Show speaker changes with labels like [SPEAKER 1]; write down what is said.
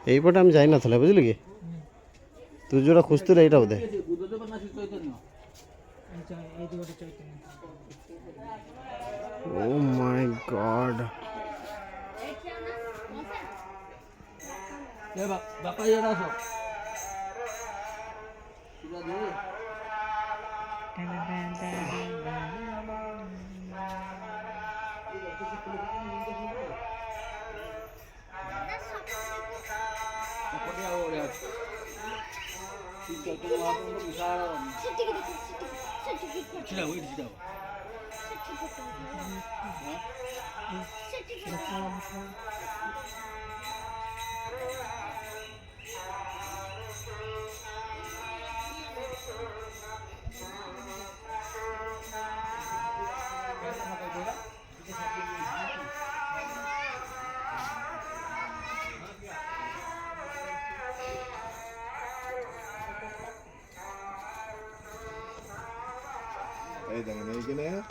[SPEAKER 1] এইপଟେ আমি ଯାଇନଥିଲେ ବୁଝିଲୁ କି ତୁ ଯେଉଁଟା ଖୋଜୁଥିଲୁ ଏଇଟା ବୋଧେ ଓ ମାଇ ଗଡ୍
[SPEAKER 2] ବାପା ଇଆଡ଼େ ଆସ
[SPEAKER 3] Đây thằng này cái né.